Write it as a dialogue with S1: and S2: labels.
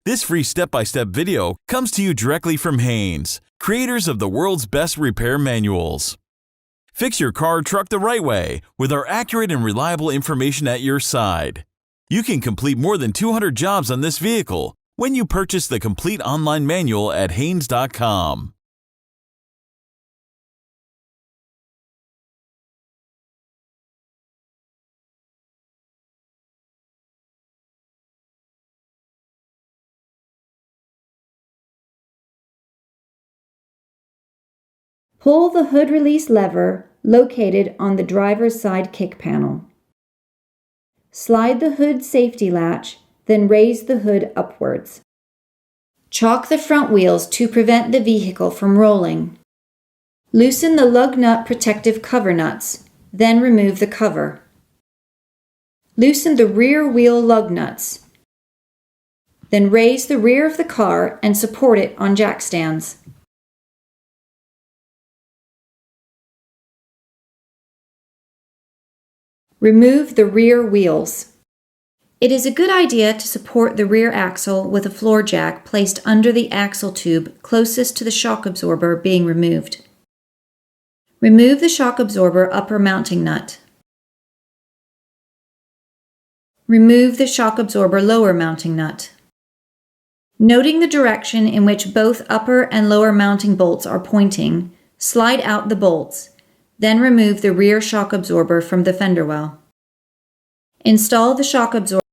S1: This free step-by-step video comes to you directly from Haynes, creators of the world's best repair manuals. Fix your car or truck the right way with our accurate and reliable information at your side. You can complete more than 200 jobs on this vehicle when you purchase the complete online manual at Haynes.com.
S2: Pull the hood release lever located on the driver's side kick panel. Slide the hood safety latch, then raise the hood upwards. Chock the front wheels to prevent the vehicle from rolling. Loosen the lug nut protective cover nuts, then remove the cover. Loosen the rear wheel lug nuts. Then raise the rear of the car and support it on jack stands. Remove the rear wheels. It is a good idea to support the rear axle with a floor jack placed under the axle tube closest to the shock absorber being removed. Remove the shock absorber upper mounting nut. Remove the shock absorber lower mounting nut. Noting the direction in which both upper and lower mounting bolts are pointing, slide out the bolts. Then remove the rear shock absorber from the fender well. Install the shock absorber